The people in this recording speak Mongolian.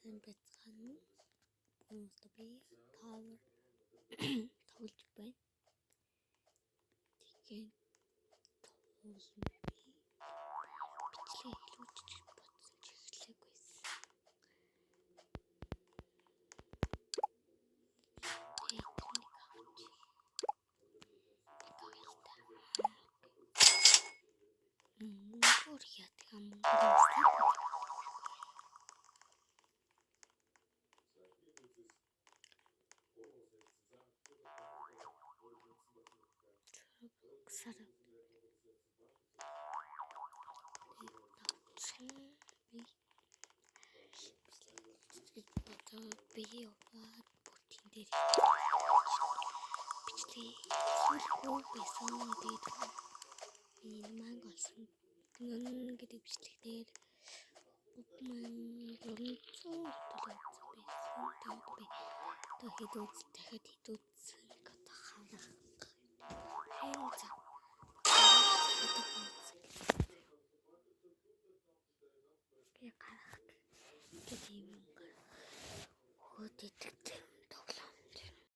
сайн байцгаана уу? Бүгд тавар тавлж байна. Тэгээд туулсан би бичлэг илүүчиж бодсон ч эхлэхгүйсэн. Монгол яадаг би яваад бүтэн дээр бичлэг хөө байсан гэдэг манг олсон гэдэг бичлэг дээр 3400 төлөв байсан. Тэгээд хэд үзсэн гэдэг харах. Би гарах гэдэг юм. Хөөд идэгтэй.